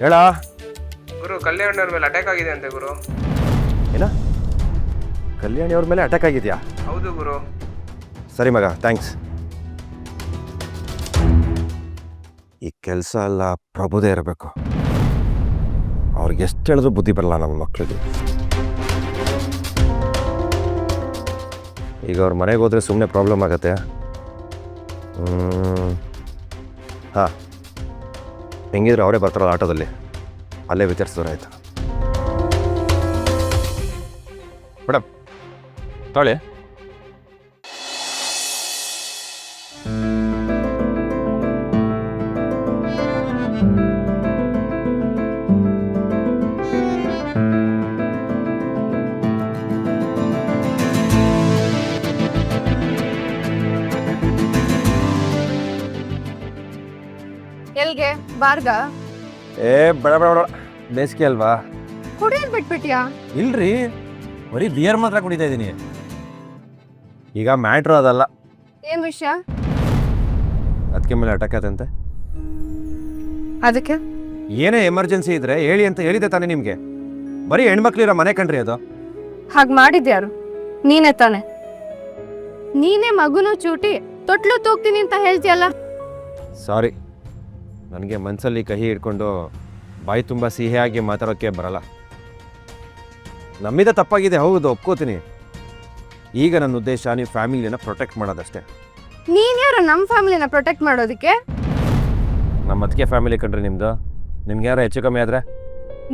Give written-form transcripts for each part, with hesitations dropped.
ಹೇಳ ಗುರು ಕಲ್ಯಾಣ್ ಅವ್ರ ಮೇಲೆ ಅಟ್ಯಾಕ್ ಆಗಿದೆ ಅಂತೆ ಗುರು. ಏನ ಕಲ್ಯಾಣಿ ಅವ್ರ ಮೇಲೆ ಅಟ್ಯಾಕ್ ಆಗಿದೆಯಾ? ಹೌದು ಗುರು. ಸರಿ ಮಗ, ಥ್ಯಾಂಕ್ಸ್. ಈ ಕೆಲಸ ಎಲ್ಲ ಪ್ರಭುದೇ ಇರಬೇಕು. ಅವ್ರಿಗೆ ಎಷ್ಟು ಹೇಳಿದ್ರು ಬುದ್ಧಿ ಬರಲ್ಲ ನಮ್ಮ ಮಕ್ಕಳಿಗೆ. ಈಗ ಅವ್ರ ಮನೆಗೆ ಹೋದರೆ ಸುಮ್ಮನೆ ಪ್ರಾಬ್ಲಮ್ ಆಗತ್ತೆ. ಹಾಂ, ಹೆಂಗಿದ್ರೆ ಅವರೇ ಬರ್ತಾರಲ್ಲ ಆಟೋದಲ್ಲಿ, ಅಲ್ಲೇ ವಿಚಾರಿಸಿದ್ರೆ ಆಯ್ತು. ಮೇಡಮ್ ತಾಳೆ. ಎಲ್ಗೆ ಬಾರ್ಗ? ಏ ಬೇಡ ಬೇಡ ಬೇಡ, ಬೇಸಿಗೆ ಅಲ್ವಾ? ಕುಡಿಯೋದ್ ಬಿಟ್ಬಿಟ್ಯಾ? ಇಲ್ರಿ, ಬರೀ ಬಿಯರ್ ಮಾತ್ರ ಕುಡಿತಾ ಇದ್ದೀನಿ. ಈಗ ಮ್ಯಾಟ್ರು ಅದಲ್ಲ. ಏನ್ ವಿಷಯ? ಅದಕ್ಕೆ ಮೇಲೆ ಅಟ್ಯಾಕ್ ಆಯ್ತಂತೆ. ಅದಕ್ಕೆ ಏನೇ ಎಮರ್ಜೆನ್ಸಿ ಇದ್ರೆ ಹೇಳಿ ಅಂತ ಹೇಳಿದೆ ತಾನೇ ನಿಮಗೆ. ಬರೀ ಹೆಣ್ಮಕ್ಳಿರೋ ಮನೆ ಕಣ್ರಿ ಅದು. ಹಾಗೆ ಮಾಡಿದ್ಯಾರು? ನೀನೇ ತಾನೆ. ನೀನೇ ಮಗುನು ಚೂಟಿ ತೊಟ್ಲು ತೂಗ್ತೀನಿ ಅಂತ ಹೇಳ್ತೀಯಲ್ಲ. ಸಾರಿ, ನನಗೆ ಮನಸ್ಸಲ್ಲಿ ಕಹಿ ಹಿಡ್ಕೊಂಡು ಬಾಯಿ ತುಂಬ ಸಿಹಿಯಾಗಿ ಮಾತಾಡೋಕ್ಕೆ ಬರಲ್ಲ. ನಮ್ಮಿಂದ ತಪ್ಪಾಗಿದೆ, ಹೌದು, ಒಪ್ಕೋತೀನಿ. ಈಗ ನನ್ನ ಉದ್ದೇಶ ನೀವು ಫ್ಯಾಮಿಲಿನ ಪ್ರೊಟೆಕ್ಟ್ ಮಾಡೋದಷ್ಟೇ. ನೀನ್ ಯಾರು ನಮ್ಮ ಫ್ಯಾಮಿಲಿನ ಪ್ರೊಟೆಕ್ಟ್ ಮಾಡೋದಕ್ಕೆ? ನಮ್ಮ ಅದಕ್ಕೆ ಫ್ಯಾಮಿಲಿ ಕಂಡ್ರೆ ನಿಮ್ಮದು. ನಿಮ್ಗೆ ಯಾರು ಹೆಚ್ಚು ಕಮ್ಮಿ ಆದರೆ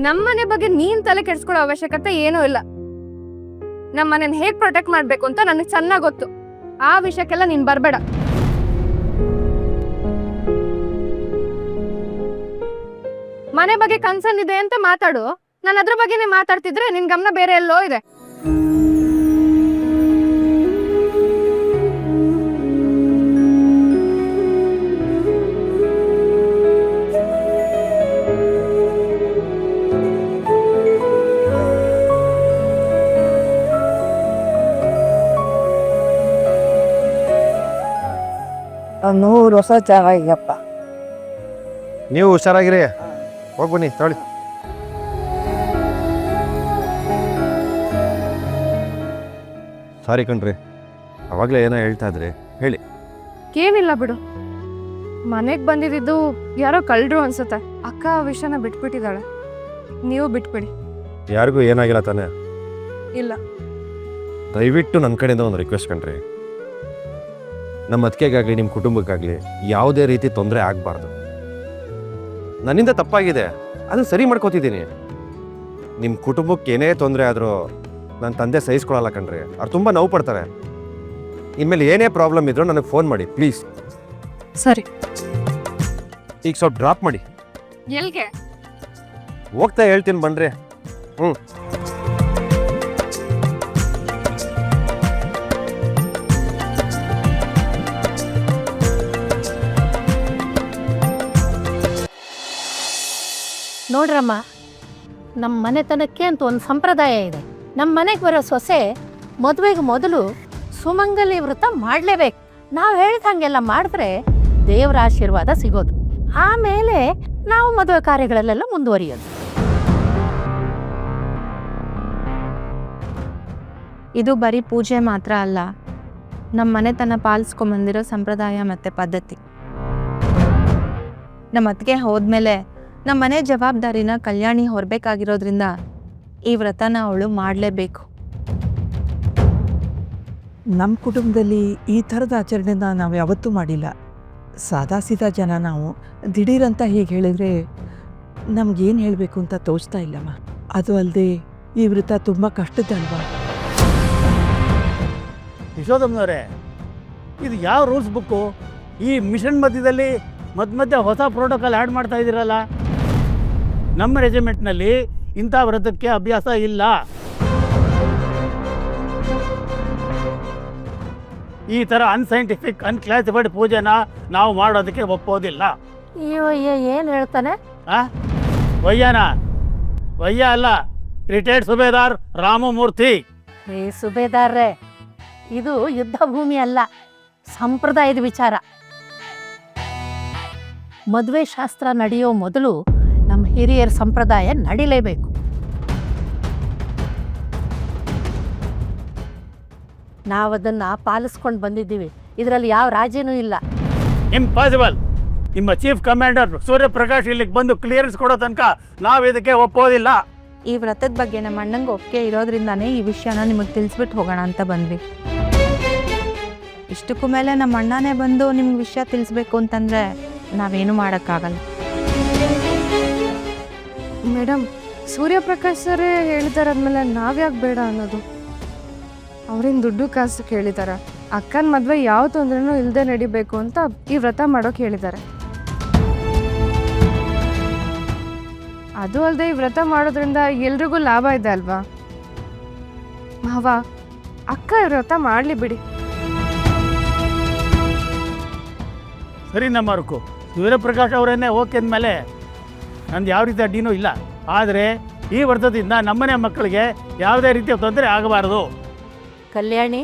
ನಮ್ಮನೆ ಬಗ್ಗೆ ನೀನ್ ತಲೆ ಕೆಡ್ಸ್ಕೊಳ್ಳೋ ಅವಶ್ಯಕತೆ ಏನೂ ಇಲ್ಲ. ನಮ್ಮನೆನ ಹೇಗ್ ಪ್ರೊಟೆಕ್ಟ್ ಮಾಡ್ಬೇಕು ಅಂತ ನನಗೆ ಚೆನ್ನಾಗಿ ಗೊತ್ತು. ಆ ವಿಷಯಕ್ಕೆಲ್ಲ ನೀನ್ ಬರ್ಬೇಡ. ಮನೆ ಬಗ್ಗೆ ಕನ್ಸರ್ನ್ ಇದೆ ಅಂತ ಮಾತಾಡು. ನಾನು ಅದ್ರ ಬಗ್ಗೆನೇ ಮಾತಾಡ್ತಿದ್ರೆ ನಿನ್ ಗಮನ ಬೇರೆ ಎಲ್ಲೋ ಇದೆ. ನೂರು ವರ್ಷ ಚೆನ್ನಾಗಿಯಪ್ಪ. ನೀವು ಹುಷಾರಾಗಿರಿ. ಹೋಗಿ ಬನ್ನಿ, ತೊಳಿ. ಸಾರಿ ಕಣ್ರಿ, ಅವಾಗಲೇ ಏನೋ ಹೇಳ್ತಾ ಇದ್ರಿ, ಹೇಳಿ. ಏನಿಲ್ಲ ಬಿಡು. ಮನೆಗೆ ಬಂದಿದ್ದು ಯಾರೋ ಕಳ್ಳರು ಅನ್ಸುತ್ತೆ. ಅಕ್ಕ ಆ ವಿಷಯನ ಬಿಟ್ಬಿಟ್ಟಿದ್ದಾಳೆ. ನೀವು ಬಿಟ್ಬಿಡಿ. ಯಾರಿಗೂ ಏನಾಗಿಲ್ಲ ತಾನೆ? ಇಲ್ಲ. ದಯವಿಟ್ಟು ನನ್ನ ಕಡೆಯಿಂದ ಒಂದು ರಿಕ್ವೆಸ್ಟ್ ಕಣ್ರಿ. ನಮ್ಮ ಅತ್ತಿಗೆಗಾಗಲಿ ನಿಮ್ಮ ಕುಟುಂಬಕ್ಕಾಗಲಿ ಯಾವುದೇ ರೀತಿ ತೊಂದರೆ ಆಗಬಾರ್ದು. ನನ್ನಿಂದ ತಪ್ಪಾಗಿದೆ, ಅದನ್ನು ಸರಿ ಮಾಡ್ಕೋತಿದ್ದೀನಿ. ನಿಮ್ಮ ಕುಟುಂಬಕ್ಕೆ ಏನೇ ತೊಂದರೆ ಆದರೂ ನನ್ನ ತಂದೆ ಸಹಿಸ್ಕೊಳ್ಳಲ್ಲ ಕಣ್ರಿ. ಅವ್ರು ತುಂಬ ನೋವು ಪಡ್ತಾರೆ. ಇನ್ಮೇಲೆ ಏನೇ ಪ್ರಾಬ್ಲಮ್ ಇದ್ರೂ ನನಗೆ ಫೋನ್ ಮಾಡಿ ಪ್ಲೀಸ್. ಸರಿ, ಈಗ ಸ್ವಲ್ಪ ಡ್ರಾಪ್ ಮಾಡಿ. ಎಲ್ಗೆ? ಹೋಗ್ತಾ ಹೇಳ್ತೀನಿ ಬನ್ರಿ. ಹ್ಞೂ. ನೋಡ್ರಮ್ಮ, ನಮ್ಮ ಮನೆತನಕ್ಕೆ ಅಂತ ಒಂದು ಸಂಪ್ರದಾಯ ಇದೆ. ನಮ್ಮ ಮನೆಗೆ ಬರೋ ಸೊಸೆ ಮದುವೆಗೆ ಮೊದಲು ಸುಮಂಗಲಿ ವ್ರತ ಮಾಡಲೇಬೇಕು. ನಾವು ಹೇಳ್ದಂಗೆಲ್ಲ ಮಾಡಿದ್ರೆ ದೇವರ ಆಶೀರ್ವಾದ ಸಿಗೋದು. ಆಮೇಲೆ ನಾವು ಮದುವೆ ಕಾರ್ಯಗಳಲ್ಲೆಲ್ಲ ಮುಂದುವರಿಯೋದು. ಇದು ಬರೀ ಪೂಜೆ ಮಾತ್ರ ಅಲ್ಲ, ನಮ್ಮ ಮನೆತನ ಪಾಲಿಸ್ಕೊಂಬಂದಿರೋ ಸಂಪ್ರದಾಯ ಮತ್ತು ಪದ್ಧತಿ. ನಮ್ಮ ಅತ್ತಿಗೆ ಹೋದ್ಮೇಲೆ ನಮ್ಮ ಮನೆ ಜವಾಬ್ದಾರಿನ ಕಲ್ಯಾಣಿ ಹೊರಬೇಕಾಗಿರೋದ್ರಿಂದ ಈ ವ್ರತನ ಅವಳು ಮಾಡಲೇಬೇಕು. ನಮ್ಮ ಕುಟುಂಬದಲ್ಲಿ ಈ ಥರದ ಆಚರಣೆನ ನಾವು ಯಾವತ್ತೂ ಮಾಡಿಲ್ಲ. ಸಾದಾಸೀದಾ ಜನ ನಾವು. ದಿಢೀರಂತ ಹೀಗೆ ಹೇಳಿದರೆ ನಮಗೇನು ಹೇಳಬೇಕು ಅಂತ ತೋಚ್ತಾ ಇಲ್ಲಮ್ಮ. ಅದು ಅಲ್ಲದೆ ಈ ವ್ರತ ತುಂಬ ಕಷ್ಟದಲ್ವಾ. ಯಶೋದಮ್ಮನವರೇ, ಇದು ಯಾವ ರೂಲ್ಸ್ ಬುಕ್ಕು? ಈ ಮಿಷನ್ ಮಧ್ಯದಲ್ಲಿ ಮಧ್ಯೆ ಹೊಸ ಪ್ರೋಟೋಕಾಲ್ ಆ್ಯಡ್ ಮಾಡ್ತಾ ಇದ್ದೀರಲ್ಲ. ನಮ್ಮ ರೆಜಿಮೆಂಟ್ನಲ್ಲಿ ಇಂಥ ವ್ರತಕ್ಕೆ ಅಭ್ಯಾಸ ಇಲ್ಲ. ಈ ಥರ ಅನ್ಸೈಂಟಿಫಿಕ್ ಅನ್ಕ್ಲಾಸಿಫೈಡ್ ಪೂಜೆನ ನಾವು ಮಾಡೋದಕ್ಕೆ ಒಪ್ಪೋದಿಲ್ಲ. ಅಯ್ಯೋ, ಏನು ಹೇಳ್ತಾನೆ? ವಯ್ಯ ಅಲ್ಲ, ರಿಟೈರ್ಡ್ ಸುಬೇದಾರ್ ರಾಮಮೂರ್ತಿ. ಈ ಸುಬೇದಾರ್ರೆ, ಇದು ಯುದ್ಧ ಭೂಮಿ ಅಲ್ಲ, ಸಂಪ್ರದಾಯದ ವಿಚಾರ. ಮದುವೆ ಶಾಸ್ತ್ರ ನಡೆಯೋ ಮೊದಲು ನಮ್ಮ ಹಿರಿಯರ ಸಂಪ್ರದಾಯ ನಡಿಲೇಬೇಕು. ನಾವದನ್ನು ಪಾಲಿಸ್ಕೊಂಡು ಬಂದಿದ್ದೀವಿ, ಇದರಲ್ಲಿ ಯಾವ ರಾಜ್ಯನೂ ಇಲ್ಲ. ಇಂಪಾಸಿಬಲ್. ನಿಮ್ಮ ಚೀಫ್ ಕಮಾಂಡರ್ ಸೂರ್ಯಪ್ರಕಾಶ್ ಇಲ್ಲಿಗೆ ಬಂದು ಕ್ಲಿಯರೆನ್ಸ್ ಕೊಡೋ ತನಕ ನಾವು ಇದಕ್ಕೆ ಒಪ್ಪೋದಿಲ್ಲ. ಈ ವ್ರತದ ಬಗ್ಗೆ ನಮ್ಮ ಅಣ್ಣಂಗೆ ಒಪ್ಪಿಗೆ ಇರೋದ್ರಿಂದಾನೇ ಈ ವಿಷಯನ ನಿಮಗೆ ತಿಳಿಸ್ಬಿಟ್ಟು ಹೋಗೋಣ ಅಂತ ಬಂದ್ವಿ. ಇಷ್ಟಕ್ಕೂ ಮೇಲೆ ನಮ್ಮ ಅಣ್ಣನೇ ಬಂದು ನಿಮ್ಗೆ ವಿಷಯ ತಿಳಿಸ್ಬೇಕು ಅಂತಂದರೆ ನಾವೇನು ಮಾಡೋಕ್ಕಾಗಲ್ಲ. ಮೇಡಮ್, ಸೂರ್ಯಪ್ರಕಾಶ್ ಸರೇ ಹೇಳ್ತಾರಾದ್ಮೇಲೆ ನಾವ್ಯಾಕೆ ಬೇಡ ಅನ್ನೋದು? ಅವ್ರೇನು ದುಡ್ಡು ಕಾಸು ಕೇಳಿದಾರ? ಅಕ್ಕನ ಮದುವೆ ಯಾವ ತೊಂದರೆನೂ ಇಲ್ಲದೆ ನಡಿಬೇಕು ಅಂತ ಈ ವ್ರತ ಮಾಡೋಕೆ ಹೇಳಿದ್ದಾರೆ. ಅದು ಅಲ್ಲದೆ ಈ ವ್ರತ ಮಾಡೋದ್ರಿಂದ ಎಲ್ರಿಗೂ ಲಾಭ ಇದೆ ಅಲ್ವಾ ಮಾವ? ಅಕ್ಕ ಈ ವ್ರತ ಮಾಡಲಿ ಬಿಡಿ. ಸರಿ ನಮ್ಮ ಮಾರುಕು, ಸೂರ್ಯಪ್ರಕಾಶ್ ಅವರನ್ನೇ ಓಕೆ ಅಂದಮೇಲೆ ನಂದು ಯಾವ ರೀತಿ ಅಡ್ಡಿನೂ ಇಲ್ಲ. ಆದರೆ ಈ ವ್ರತದಿಂದ ನಮ್ಮನೆ ಮಕ್ಕಳಿಗೆ ಯಾವುದೇ ರೀತಿಯ ತೊಂದರೆ ಆಗಬಾರದು. ಕಲ್ಯಾಣಿ,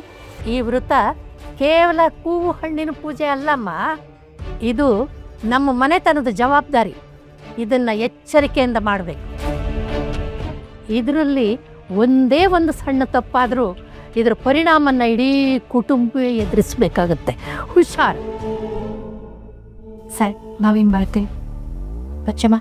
ಈ ವ್ರತ ಕೇವಲ ಹೂವು ಹಣ್ಣಿನ ಪೂಜೆ ಅಲ್ಲಮ್ಮ, ಇದು ನಮ್ಮ ಮನೆತನದ ಜವಾಬ್ದಾರಿ. ಇದನ್ನು ಎಚ್ಚರಿಕೆಯಿಂದ ಮಾಡಬೇಕು. ಇದರಲ್ಲಿ ಒಂದೇ ಒಂದು ಸಣ್ಣ ತಪ್ಪಾದರೂ ಇದರ ಪರಿಣಾಮನ ಇಡೀ ಕುಟುಂಬ ಎದುರಿಸಬೇಕಾಗತ್ತೆ. ಹುಷಾರು. ಸರಿ, ನಾವಿನ್ ಬರ್ತೀವಿ. ಬಚ್ಚಮ್ಮ.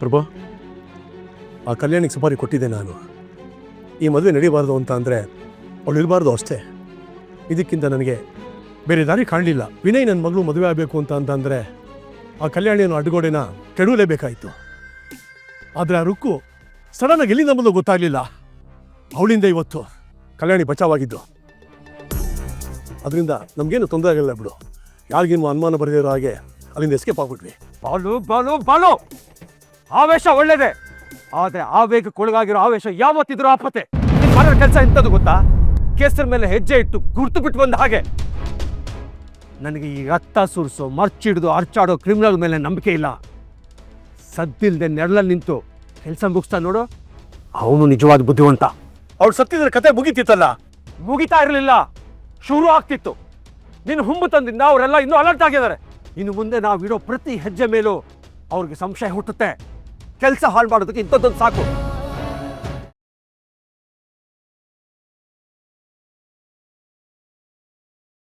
ಪ್ರಭು, ಆ ಕಲ್ಯಾಣಿಗೆ ಸುಪಾರಿ ಕೊಟ್ಟಿದ್ದೆ ನಾನು. ಈ ಮದುವೆ ನಡೀಬಾರ್ದು ಅಂತ ಅಂದರೆ ಅವಳು ಇರಬಾರ್ದು ಅಷ್ಟೇ. ಇದಕ್ಕಿಂತ ನನಗೆ ಬೇರೆ ದಾರಿ ಕಾಣಲಿಲ್ಲ. ವಿನಯ್ ನನ್ನ ಮಗಳು ಮದುವೆ ಆಗಬೇಕು ಅಂತಂದರೆ ಆ ಕಲ್ಯಾಣಿಯನ್ನು ಅಡ್ಗೋಡೆನ ಕೆಡವಲೇಬೇಕಾಯಿತು. ಆದರೆ ಆ ರುಕ್ಕು ಸಡನ್ನಾಗಿ ಎಲ್ಲಿಂದ ಬಂದು ಗೊತ್ತಾಗಲಿಲ್ಲ. ಅವಳಿಂದ ಇವತ್ತು ಕಲ್ಯಾಣಿ ಬಚಾವಾಗಿದ್ದು. ಅದರಿಂದ ನಮಗೇನು ತೊಂದರೆ ಆಗಿಲ್ಲ ಬಿಡು. ಯಾರಿಗೇನು ಅನುಮಾನ ಬರದೇ ಇರೋ ಹಾಗೆ ಅಲ್ಲಿಂದ ಎಸ್ಕೇಪ್ ಆಗ್ಬಿಟ್ವಿ. ಬಾಲು ಆವೇಶ ಒಳ್ಳೇದೆ, ಆದರೆ ಆವೇಗಕ್ಕೊಳಗಾಗಿರೋ ಆವೇಶ ಯಾವತ್ತಿದ್ರೂ ಆಪತ್ತೆ. ನೀನು ಮಾಡೋ ಕೆಲಸ ಎಂಥದ್ದು ಗೊತ್ತಾ? ಕೇಸರ ಮೇಲೆ ಹೆಜ್ಜೆ ಇಟ್ಟು ಗುರ್ತು ಬಿಟ್ಟು ಬಂದ ಹಾಗೆ. ನನಗೆ ಈ ರಕ್ತ ಸುರಿಸೋ, ಮರ್ಚಿಡ್ದು ಅರ್ಚಾಡೋ ಕ್ರಿಮಿನಲ್ ಮೇಲೆ ನಂಬಿಕೆ ಇಲ್ಲ. ಸದ್ದಿಲ್ಲದೆ ನೆರಳಲ್ಲಿ ನಿಂತು ಕೆಲಸ ಮುಗಿಸ್ತಾ ನೋಡು, ಅವನು ನಿಜವಾದ ಬುದ್ಧಿವಂತ. ಅವಳು ಸತ್ತಿದ್ರೆ ಕತೆ ಮುಗೀತಿತ್ತಲ್ಲ. ಮುಗಿತಾ ಇರಲಿಲ್ಲ, ಶುರು ಆಗ್ತಿತ್ತು. ನಿನ್ನ ಹುಮ್ಮುತನದಿಂದ ಅವರೆಲ್ಲ ಇನ್ನೂ ಅಲರ್ಟ್ ಆಗಿದ್ದಾರೆ. ಇನ್ನು ಮುಂದೆ ನಾವಿಡೋ ಪ್ರತಿ ಹೆಜ್ಜೆ ಮೇಲೂ ಅವ್ರಿಗೆ ಸಂಶಯ ಹುಟ್ಟುತ್ತೆ. ಕೆಲಸ ಹಾಳು ಮಾಡೋದಕ್ಕೆ ಇಂಥದ್ದೊಂದು ಸಾಕು.